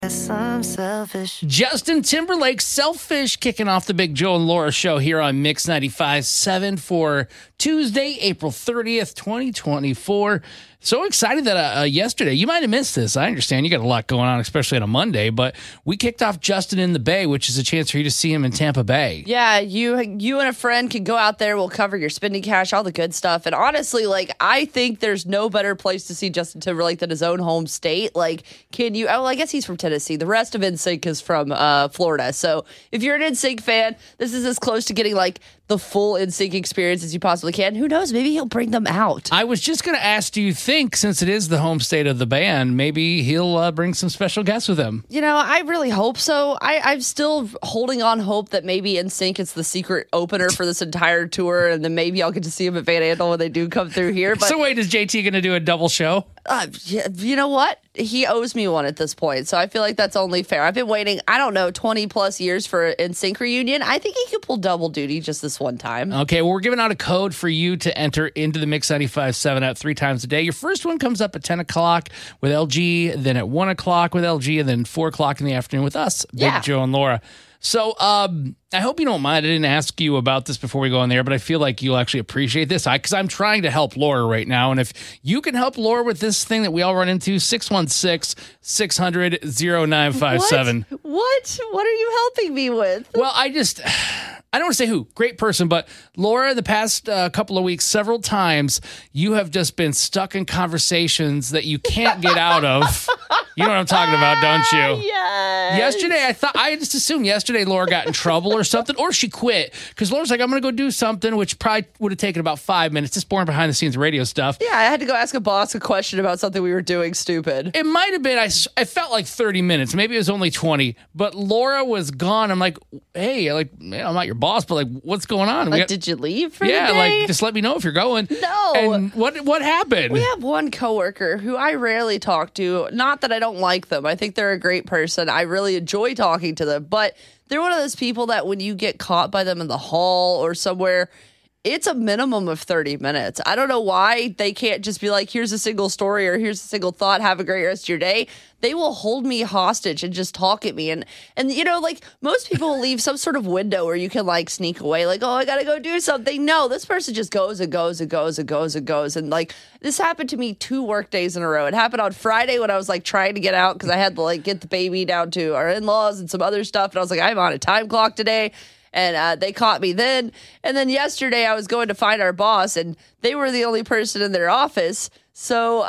I'm selfish. Justin Timberlake, Selfish, kicking off the Big Joe and Laura show here on Mix 95.7 for Tuesday, April 30th, 2024. So excited that yesterday, you might have missed this. I understand you got a lot going on, especially on a Monday, but we kicked off Justin in the Bay, which is a chance for you to see him in Tampa Bay. Yeah, you and a friend can go out there. We'll cover your spending cash, all the good stuff. And honestly, I think there's no better place to see Justin Timberlake than his own home state. I guess he's from Tennessee. The rest of NSYNC is from Florida. So if you're an NSYNC fan, this is as close to getting the full NSYNC experience as you possibly can. Who knows? Maybe he'll bring them out. I was just going to ask, do you think, since it is the home state of the band, maybe he'll bring some special guests with him? I really hope so. I'm still holding on hope that maybe NSYNC is the secret opener for this entire tour, and then maybe I'll get to see him at Van Andel when they do come through here. But so wait, is JT going to do a double show? You know what? He owes me one at this point, so I feel like that's only fair. I've been waiting, 20 plus years for an NSYNC reunion. I think he could pull double duty just this one time. Okay, well, we're giving out a code for you to enter into the Mix 95.7 app 3 times a day. Your first one comes up at 10 o'clock with LG, then at 1 o'clock with LG, and then 4 o'clock in the afternoon with us, Big Joe and Laura. So I hope you don't mind. I didn't ask you about this before we go on there, but I feel like you'll actually appreciate this because I'm trying to help Laura right now. And if you can help Laura with this thing that we all run into, 616-600-0957. What? What are you helping me with? Well, I don't want to say who. Great person. But Laura, the past couple of weeks, several times, you have just been stuck in conversations that you can't get out of. You know what I'm talking about, don't you? Yes. Yesterday, I just assumed yesterday Laura got in trouble or something, or she quit. Because Laura's like, I'm going to go do something, which probably would have taken about 5 minutes. Just boring behind the scenes radio stuff. Yeah, I had to go ask a boss a question about something we were doing stupid. It might have been, I felt like 30 minutes. Maybe it was only 20. But Laura was gone. I'm like, hey, I'm not your boss, but what's going on? Did you leave for the day? Yeah, just let me know if you're going. No. And what happened? We have one coworker who I rarely talk to. Not that I don't like them. I think they're a great person. I really enjoy talking to them. But they're one of those people that when you get caught by them in the hall or somewhere, it's a minimum of 30 minutes. I don't know why they can't just be like, here's a single story or here's a single thought. Have a great rest of your day. They will hold me hostage and just talk at me. And most people will leave some sort of window where you can sneak away. I got to go do something. No, this person just goes and goes and goes and goes and goes. And this happened to me 2 work days in a row. It happened on Friday when I was trying to get out because I had to get the baby down to our in-laws and some other stuff. And I was like, I'm on a time clock today. And they caught me then. And then yesterday I was going to find our boss and they were the only person in their office. So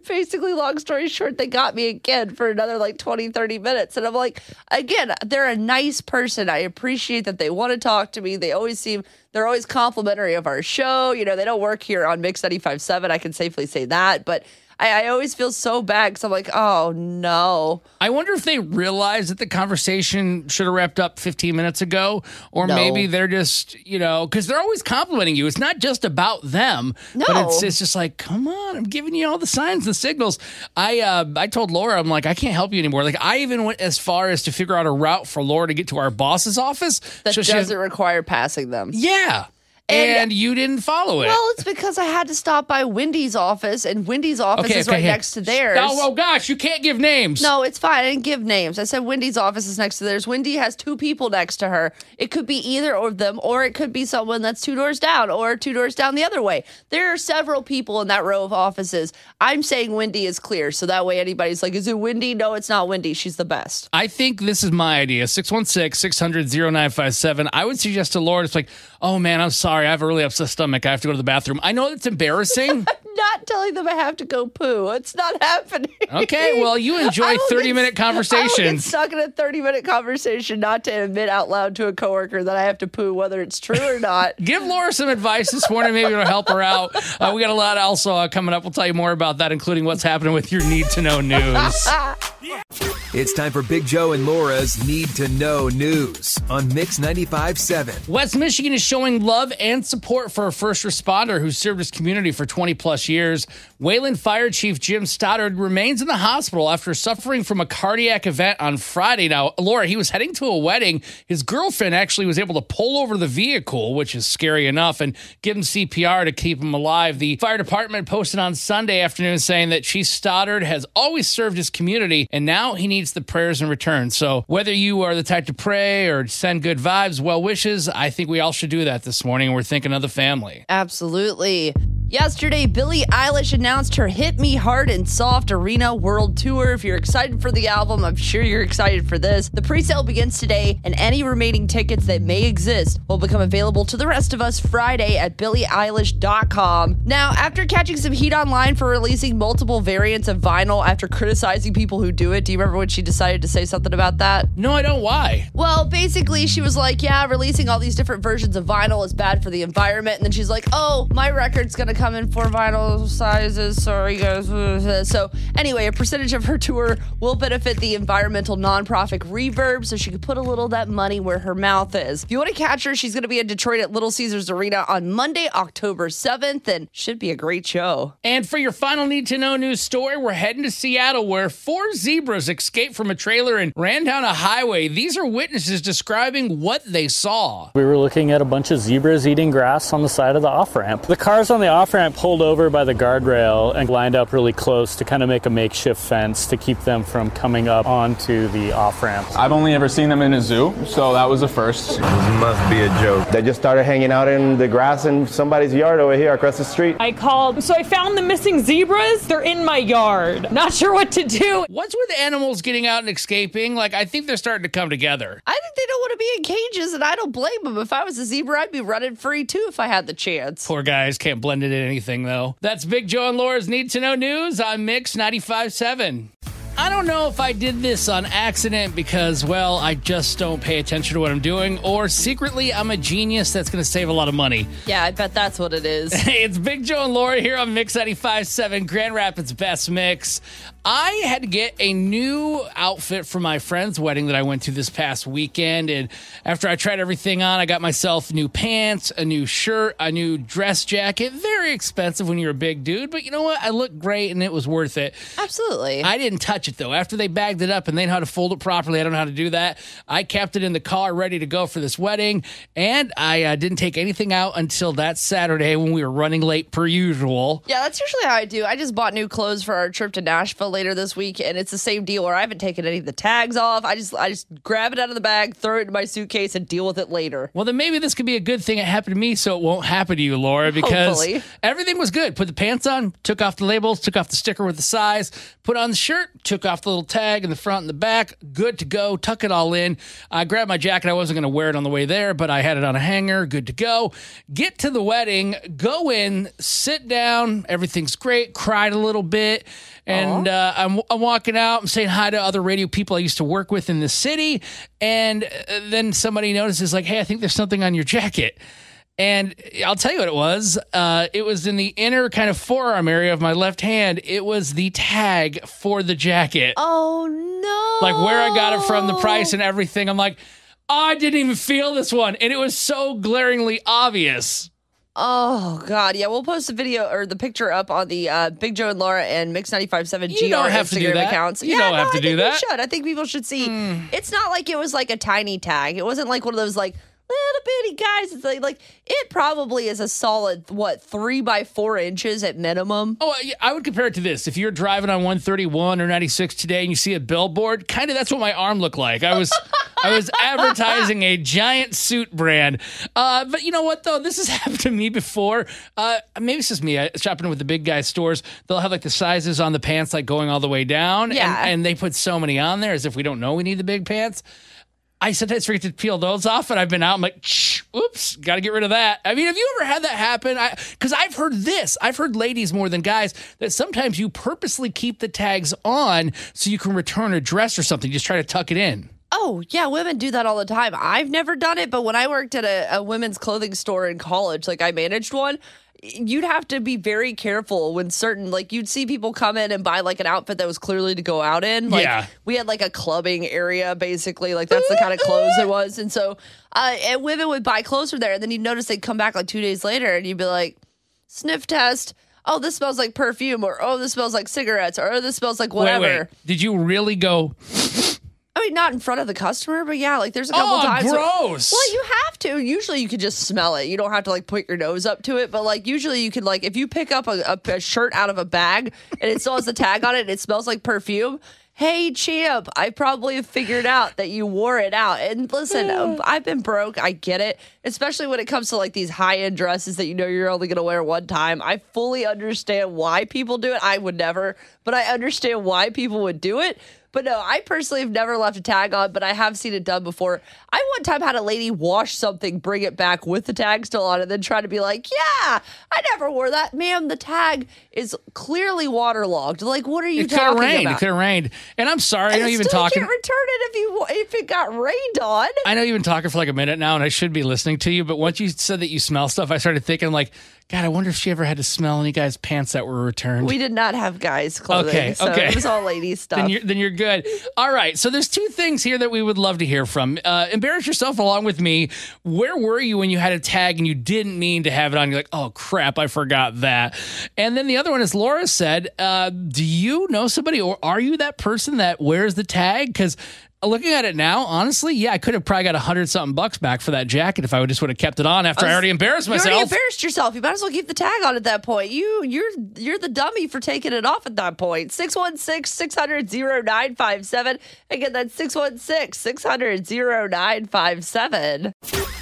basically, long story short, they got me again for another 20, 30 minutes. And I'm like, again, they're a nice person. I appreciate that they want to talk to me. They're always complimentary of our show. They don't work here on Mix 95.7. I can safely say that. But I always feel so bad because I'm like, oh, no. I wonder if they realize that the conversation should have wrapped up 15 minutes ago, or maybe they're just, because they're always complimenting you. It's not just about them, but it's just like, come on, I'm giving you all the signs, the signals. I told Laura, I'm like, I can't help you anymore. I even went as far as to figure out a route for Laura to get to our boss's office. That doesn't require passing them. Yeah. And you didn't follow it. Well, it's because I had to stop by Wendy's office, and Wendy's office is right next to theirs. Oh, gosh, you can't give names. No, it's fine. I didn't give names. I said Wendy's office is next to theirs. Wendy has 2 people next to her. It could be either of them, or it could be someone that's 2 doors down, or 2 doors down the other way. There are several people in that row of offices. I'm saying Wendy is clear, so that way anybody's like, is it Wendy? No, it's not Wendy. She's the best. I think this is my idea. 616-600-0957. I would suggest to Laura, it's like, oh, man, I'm sorry. I have a really upset stomach. I have to go to the bathroom. I know it's embarrassing. I'm not telling them I have to go poo. It's not happening. Okay, well, you enjoy 30-minute conversations. I will get stuck in a 30-minute conversation not to admit out loud to a coworker that I have to poo, whether it's true or not. Give Laura some advice this morning. Maybe it'll help her out. We got a lot also coming up. We'll tell you more about that, including what's happening with your Need to Know news. It's time for Big Joe and Laura's Need to Know news on Mix 95.7. West Michigan is showing love and support for a first responder who served his community for 20 plus years. Wayland Fire Chief Jim Stoddard remains in the hospital after suffering from a cardiac event on Friday. Now, Laura, he was heading to a wedding. His girlfriend actually was able to pull over the vehicle, which is scary enough, and give him CPR to keep him alive. The fire department posted on Sunday afternoon saying that Chief Stoddard has always served his community, and now he needs needs the prayers in return. So whether you are the type to pray or send good vibes, well wishes, I think we all should do that this morning. We're thinking of the family. Absolutely. Yesterday, Billie Eilish announced her Hit Me Hard and Soft Arena World Tour. If you're excited for the album, I'm sure you're excited for this. The pre-sale begins today, and any remaining tickets that may exist will become available to the rest of us Friday at BillieEilish.com. Now, after catching some heat online for releasing multiple variants of vinyl after criticizing people who do it, do you remember when she decided to say something about that? No, I don't. Why? Well, basically, she was like, yeah, releasing all these different versions of vinyl is bad for the environment. And then she's like, oh, my record's going to come in 4 vinyl sizes. Sorry, guys. So anyway, a percentage of her tour will benefit the environmental nonprofit Reverb, so she could put a little of that money where her mouth is. If you want to catch her, she's going to be in Detroit at Little Caesars Arena on Monday, October 7th, and should be a great show. And for your final need to know news story, we're heading to Seattle, where 4 zebras escaped from a trailer and ran down a highway. These are witnesses describing what they saw. We were looking at a bunch of zebras eating grass on the side of the off-ramp. The cars on the off-ramp pulled over by the guardrail and lined up really close to kind of make a makeshift fence to keep them from coming up onto the off-ramp. I've only ever seen them in a zoo, so that was a first. This must be a joke. They just started hanging out in the grass in somebody's yard over here across the street. I called, so I found the missing zebras. They're in my yard. Not sure what to do. What's with animals getting out and escaping? Like, I think they're starting to come together. I think they don't want to be in cages, and I don't blame them. If I was a zebra, I'd be running free, too, if I had the chance. Poor guys can't blend it in anything, though. That's Big Joe and Laura's Need to Know News on Mix 95.7. I don't know if I did this on accident because, well, I just don't pay attention to what I'm doing, or secretly I'm a genius that's going to save a lot of money. Yeah, I bet that's what it is. Hey, it's Big Joe and Laura here on Mix 95.7, Grand Rapids Best Mix. I had to get a new outfit for my friend's wedding that I went to this past weekend, and after I tried everything on, I got myself new pants, a new shirt, a new dress jacket. Very expensive when you're a big dude, but you know what? I looked great, and it was worth it. Absolutely. I didn't touch it, though. After they bagged it up and they know how to fold it properly, I don't know how to do that. I kept it in the car ready to go for this wedding, and I didn't take anything out until that Saturday when we were running late per usual. Yeah, that's usually how I do. I just bought new clothes for our trip to Nashville later this week, and it's the same deal where I haven't taken any of the tags off. I just grab it out of the bag, throw it in my suitcase, and deal with it later. Well, then maybe this could be a good thing it happened to me so it won't happen to you, Laura, because Hopefully. Everything was good. Put the pants on, took off the labels, took off the sticker with the size, put on the shirt, took off the little tag in the front and the back, good to go, tuck it all in. I grabbed my jacket. I wasn't going to wear it on the way there, but I had it on a hanger, good to go. Get to the wedding, go in, sit down, everything's great, cried a little bit. And I'm walking out, I'm saying hi to other radio people I used to work with in the city. And then somebody notices, like, hey, I think there's something on your jacket. And I'll tell you what it was. It was in the inner kind of forearm area of my left hand. It was the tag for the jacket. Oh, no. Like where I got it from, the price and everything. I'm like, oh, I didn't even feel this one. And it was so glaringly obvious. Oh, God. Yeah, we'll post the video or the picture up on the Big Joe and Laura and Mix 95.7 GR Instagram accounts. You don't have to do that. I think people should see. It's not like it was like a tiny tag. It wasn't like one of those like little bitty guys. It's like it probably is a solid, 3 by 4 inches at minimum. Oh, I would compare it to this. If you're driving on 131 or 96 today and you see a billboard, kind of that's what my arm looked like. I was advertising a giant suit brand. But you know what, though? This has happened to me before. Maybe it's just me. Shopping with the big guy stores, they'll have like the sizes on the pants like going all the way down. Yeah. And they put so many on there as if we don't know we need the big pants. I sometimes forget to peel those off, and I've been out. I'm like, oops, got to get rid of that. I mean, have you ever had that happen? Because I've heard this. I've heard ladies more than guys that sometimes you purposely keep the tags on so you can return a dress or something. Just try to tuck it in. Oh, yeah, women do that all the time. I've never done it, but when I worked at a women's clothing store in college, like I managed one, you'd have to be very careful when certain, like you'd see people come in and buy like an outfit that was clearly to go out in. Like we had like a clubbing area, basically. Like that's the kind of clothes it was. And so and women would buy clothes from there. And then you'd notice they'd come back like 2 days later and you'd be like, sniff test. Oh, this smells like perfume. Or, oh, this smells like cigarettes. Or, oh, this smells like whatever. Wait. Did you really go... I mean, not in front of the customer, but yeah, like there's a couple times. Gross. Well, you have to. Usually you could just smell it. You don't have to like put your nose up to it. But like usually you could like, if you pick up a shirt out of a bag and it still has the tag on it and it smells like perfume, hey, champ, I probably have figured out that you wore it out. And listen, I've been broke. I get it, especially when it comes to like these high-end dresses that you know you're only going to wear one time. I fully understand why people do it. I would never, but I understand why people would do it. But no, I personally have never left a tag on, but I have seen it done before. I one time had a lady wash something, bring it back with the tag still on, and then try to be like, yeah, I never wore that. Ma'am, the tag is clearly waterlogged. Like, what are you talking about? It could have rained. And I'm sorry, I know you've been still talking. You can't return it if it got rained on. I know you've been talking for like a minute now, and I should be listening to you, but once you said that you smell stuff, I started thinking like, God, I wonder if she ever had to smell any guys' pants that were returned. We did not have guys' clothing, so it was all ladies' stuff. Then you're good. All right, so there's two things here that we would love to hear from. Embarrass yourself along with me. Where were you when you had a tag and you didn't mean to have it on? You're like, oh, crap, I forgot that. And then the other one is Laura said, do you know somebody or are you that person that wears the tag? Because looking at it now, honestly, yeah, I could have probably got $100-something back for that jacket if I just would have kept it on after I already embarrassed myself. You already embarrassed yourself. You might as well keep the tag on at that point. You're the dummy for taking it off at that point. 616-600-0957. Again, that's 616-600-0957.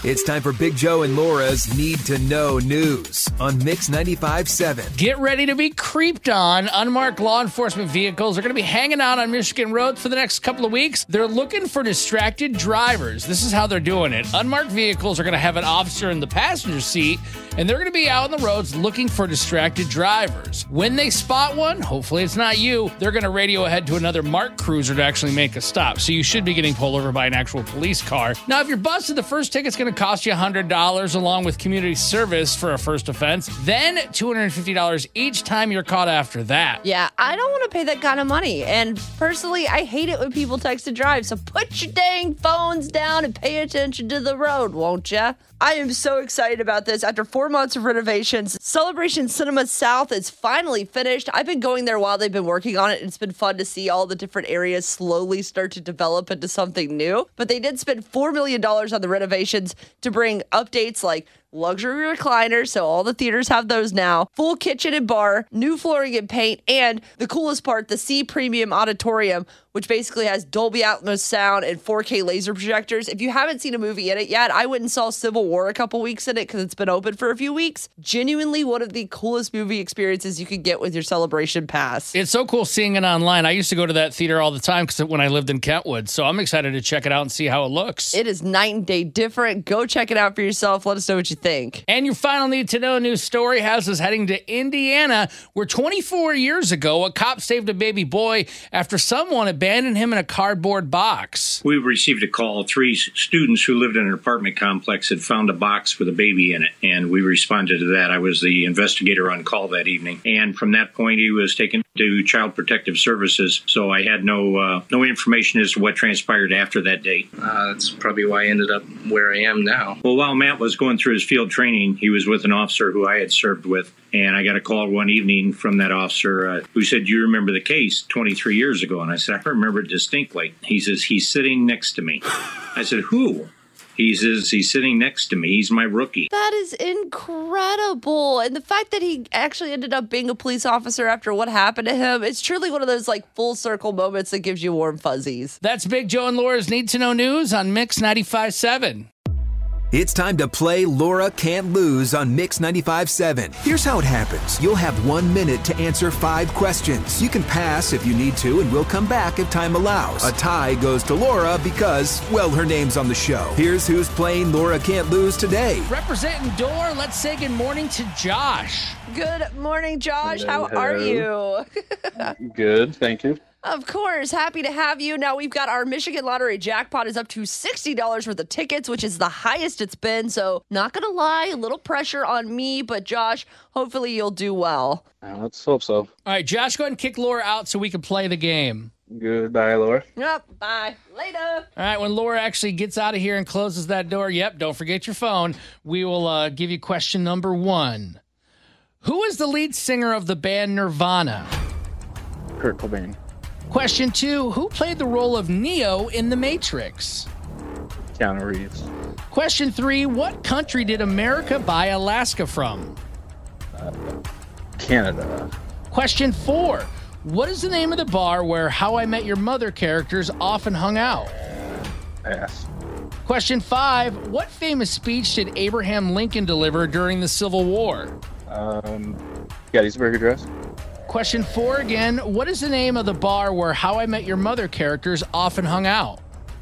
It's time for Big Joe and Laura's Need to Know News on Mix 95.7. Get ready to be creeped on. Unmarked law enforcement vehicles are going to be hanging out on Michigan roads for the next couple of weeks. They're looking for distracted drivers. This is how they're doing it. Unmarked vehicles are going to have an officer in the passenger seat, and they're going to be out on the roads looking for distracted drivers. When they spot one, hopefully it's not you, they're going to radio ahead to another marked cruiser to actually make a stop. So you should be getting pulled over by an actual police car. Now, if you're busted, the first ticket's going to cost you $100 along with community service for a first offense. Then $250 each time you're caught after that. Yeah, I don't want to pay that kind of money. And personally, I hate it when people text and drive. So put your dang phones down and pay attention to the road, won't ya? I am so excited about this. After 4 months of renovations, Celebration Cinema South is finally finished. I've been going there while they've been working on it. It's been fun to see all the different areas slowly start to develop into something new. But they did spend $4 million on the renovations to bring updates like luxury recliners, so all the theaters have those now, full kitchen and bar, new flooring and paint, and the coolest part, the C Premium Auditorium, which basically has Dolby Atmos sound and 4K laser projectors. If you haven't seen a movie in it yet, I went and saw Civil War a couple weeks in it because it's been open for a few weeks. Genuinely one of the coolest movie experiences you could get with your Celebration Pass. It's so cool seeing it online. I used to go to that theater all the time when I lived in Kentwood, so I'm excited to check it out and see how it looks. It is night and day different. Go check it out for yourself. Let us know what you think. And your final need to know news story has us heading to Indiana, where 24 years ago, a cop saved a baby boy after someone abandoned him in a cardboard box. We received a call. 3 students who lived in an apartment complex had found a box with a baby in it, and we responded to that. I was the investigator on call that evening, and from that point, he was taken to Child Protective Services, so I had no information as to what transpired after that date. That's probably why I ended up where I am now. Well, while Matt was going through his field training, he was with an officer who I had served with, and I got a call one evening from that officer who said, "Do you remember the case 23 years ago?" And I said, "I remember it distinctly." He says, "He's sitting next to me." I said, "Who?" He says, "He's sitting next to me. He's my rookie." That is incredible. And the fact that he actually ended up being a police officer after what happened to him, it's truly one of those like full circle moments that gives you warm fuzzies. That's Big Joe and Laura's Need to Know News on Mix 95.7. It's time to play Laura Can't Lose on Mix 95.7. Here's how it happens. You'll have 1 minute to answer 5 questions. You can pass if you need to, and we'll come back if time allows. A tie goes to Laura because, well, her name's on the show. Here's who's playing Laura Can't Lose today. Representing Door, let's say good morning to Josh. Good morning, Josh. How are you? Good, thank you. Of course. Happy to have you. Now, we've got our Michigan Lottery jackpot is up to $60 worth of tickets, which is the highest it's been. So, not going to lie, a little pressure on me. But, Josh, hopefully you'll do well. Let's hope so. All right, Josh, go ahead and kick Laura out so we can play the game. Goodbye, Laura. Yep, bye. Later. All right, when Laura actually gets out of here and closes that door, don't forget your phone. We will give you question number 1. Who is the lead singer of the band Nirvana? Kurt Cobain. Question 2, who played the role of Neo in The Matrix? Keanu Reeves. Question 3, what country did America buy Alaska from? Canada. Question 4, What is the name of the bar where How I Met Your Mother characters often hung out? Pass. Question 5. What famous speech did Abraham Lincoln deliver during the Civil War? Gettysburg Address. Question 4 again. What is the name of the bar where How I Met Your Mother characters often hung out?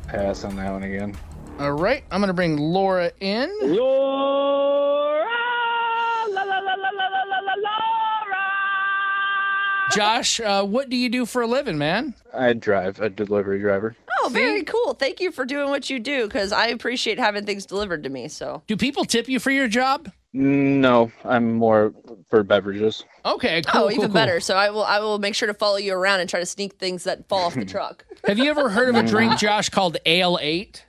Pass on that one again. All right. I'm going to bring Laura in. Laura! La, la, la, la, la, la, la, Laura! Josh, what do you do for a living, man? I drive, a delivery driver. Oh, very cool. Thank you for doing what you do, because I appreciate having things delivered to me. So, Do people tip you for your job? No, I'm more for beverages. Okay, cool. even better. So I will make sure to follow you around and try to sneak things that fall off the truck. Have you ever heard of a drink, Josh, called Ale 8?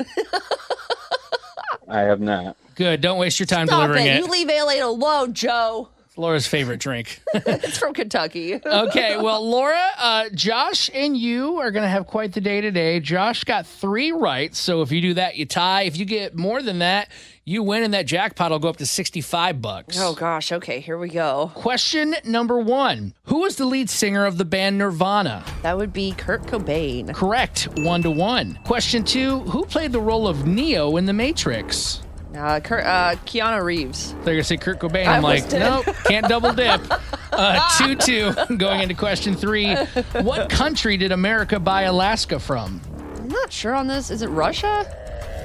I have not. Good. Don't waste your time Stop delivering it. You leave Ale8 alone, Joe. It's Laura's favorite drink. It's from Kentucky. Okay, well, Laura, Josh and you are going to have quite the day today. Josh got 3 right, so if you do that, you tie. If you get more than that, you win, and that jackpot will go up to $65. Oh, gosh. Okay, here we go. Question number 1. Who was the lead singer of the band Nirvana? That would be Kurt Cobain. Correct. 1-1. Question 2. Who played the role of Neo in The Matrix? Keanu Reeves. They're going to say Kurt Cobain. I'm like, nope, can't double dip. 2-2. Going into question 3. What country did America buy Alaska from? I'm not sure on this. Is it Russia?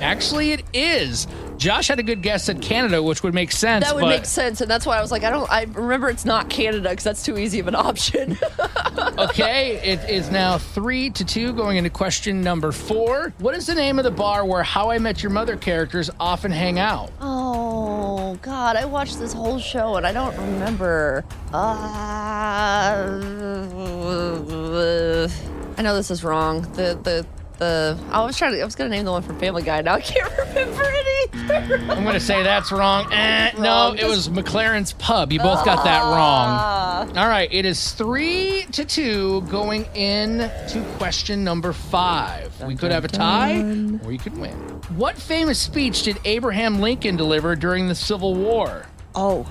Actually, it is. Josh had a good guess at Canada, which would make sense. That would make sense, and that's why I was like, I remember it's not Canada, because that's too easy of an option. Okay, it is now 3-2 going into question number 4. What is the name of the bar where How I Met Your Mother characters often hang out? Oh, God, I watched this whole show, and I don't remember. I know this is wrong. I was gonna name the one from Family Guy. Now I can't remember it either. I'm gonna say that's wrong. No, it was McLaren's Pub. You both got that wrong. All right, it is 3-2 going into question number 5. We could have a tie, or you could win. What famous speech did Abraham Lincoln deliver during the Civil War? Oh,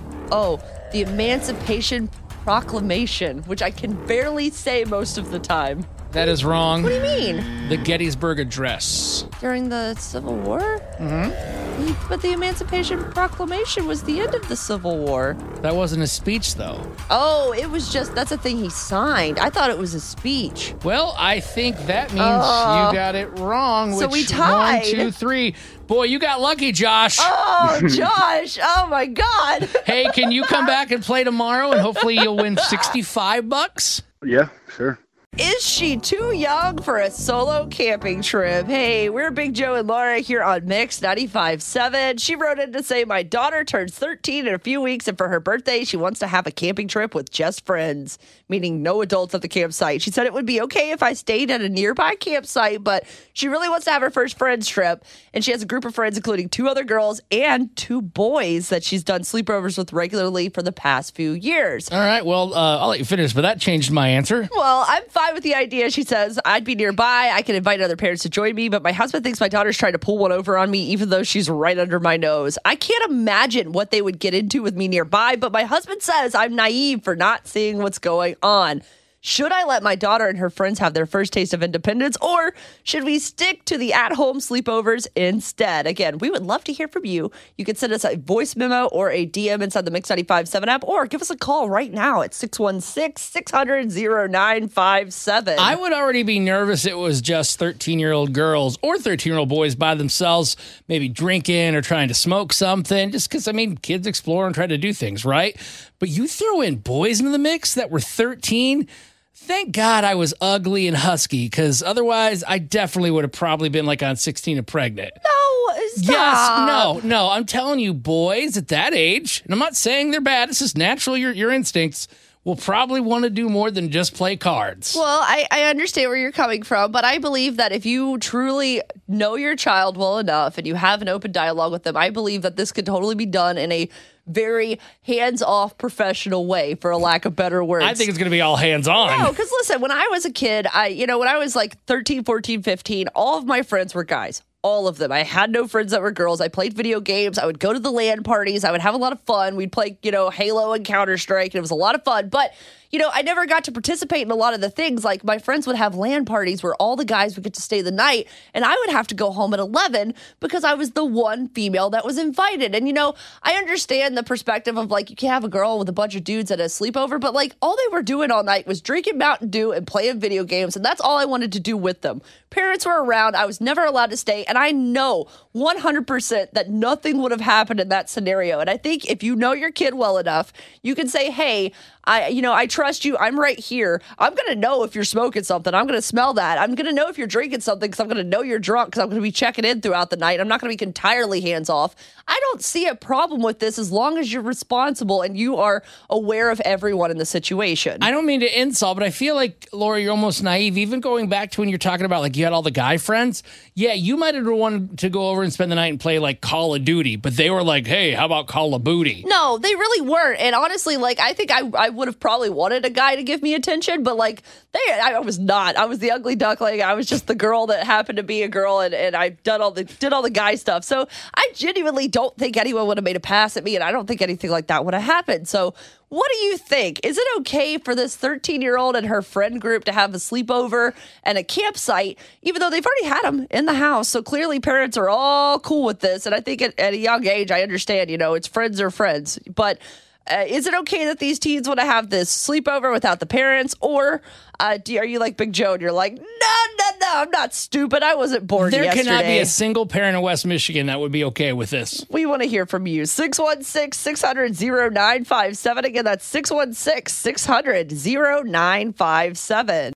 the Emancipation Proclamation, which I can barely say most of the time. That is wrong. What do you mean? The Gettysburg Address. During the Civil War? Mm-hmm. But the Emancipation Proclamation was the end of the Civil War. That wasn't a speech, though. Oh, it was that's a thing he signed. I thought it was a speech. Well, I think that means you got it wrong. So we tied. 1, 2, 3. Boy, you got lucky, Josh. Oh, Josh. Oh, my God. Hey, can you come back and play tomorrow, and hopefully you'll win $65? Yeah, sure. Is she too young for a solo camping trip? Hey, we're Big Joe and Laura here on Mix 95.7. She wrote in to say, my daughter turns 13 in a few weeks, and for her birthday, she wants to have a camping trip with just friends, meaning no adults at the campsite. She said it would be okay if I stayed at a nearby campsite, but she really wants to have her first friends trip, and she has a group of friends, including 2 other girls and 2 boys that she's done sleepovers with regularly for the past few years. All right, well, I'll let you finish, but that changed my answer. Well, I'm fine with the idea. She says, I'd be nearby. I can invite other parents to join me, but my husband thinks my daughter's trying to pull one over on me, even though she's right under my nose. I can't imagine what they would get into with me nearby, but my husband says I'm naive for not seeing what's going on. Should I let my daughter and her friends have their first taste of independence, or should we stick to the at-home sleepovers instead? Again, we would love to hear from you. You can send us a voice memo or a DM inside the Mix 95.7 app, or give us a call right now at 616-600-0957. I would already be nervous it was just 13-year-old girls or 13-year-old boys by themselves, maybe drinking or trying to smoke something, just because, kids explore and try to do things, right? But you throw in boys into the mix that were 13. Thank God I was ugly and husky, because otherwise I definitely would have probably been like on 16 and pregnant. No, stop. Yes, no. I'm telling you, boys at that age, and I'm not saying they're bad. It's just natural. Your instincts will probably want to do more than just play cards. Well, I understand where you're coming from, but I believe that if you truly know your child well enough and you have an open dialogue with them, I believe that this could totally be done in a very hands-off professional way, for a lack of better words. I think it's going to be all hands-on. No, because listen, when I was a kid, when I was like 13, 14, 15, all of my friends were guys. All of them. I had no friends that were girls. I played video games. I would go to the LAN parties. I would have a lot of fun. We'd play, Halo and Counter-Strike, and it was a lot of fun. But I never got to participate in a lot of the things. Like my friends would have LAN parties where all the guys would get to stay the night, and I would have to go home at 11 because I was the one female that was invited. And, I understand the perspective of like, you can't have a girl with a bunch of dudes at a sleepover, but like all they were doing all night was drinking Mountain Dew and playing video games. And that's all I wanted to do with them. Parents were around. I was never allowed to stay. And I know 100% that nothing would have happened in that scenario. And I think if you know your kid well enough, you can say, hey, I trust you. I'm right here. I'm going to know if you're smoking something. I'm going to smell that. I'm going to know if you're drinking something because I'm going to know you're drunk because I'm going to be checking in throughout the night. I'm not going to be entirely hands off. I don't see a problem with this as long as you're responsible and you are aware of everyone in the situation. I don't mean to insult, but I feel like, Laura, you're almost naive. Even going back to when you're talking about like you had all the guy friends. Yeah, you might have wanted to go over and spend the night and play like Call of Duty, but they were like, hey, how about Call of Booty? No, they really weren't. And honestly, like, I think I would have probably wanted a guy to give me attention, but like I was not. I was the ugly duckling. I was just the girl that happened to be a girl, and I did all the guy stuff. So I genuinely don't think anyone would have made a pass at me, and I don't think anything like that would have happened. So what do you think? Is it okay for this 13-year-old and her friend group to have a sleepover and a campsite, even though they've already had them in the house? So clearly parents are all cool with this. And I think at a young age, I understand, it's friends are friends. But is it okay that these teens want to have this sleepover without the parents? Or are you like Big Joe and you're like, no, I'm not stupid. I wasn't born yesterday. There cannot be a single parent in West Michigan that would be okay with this. We want to hear from you. 616-600-0957. Again, that's 616-600-0957.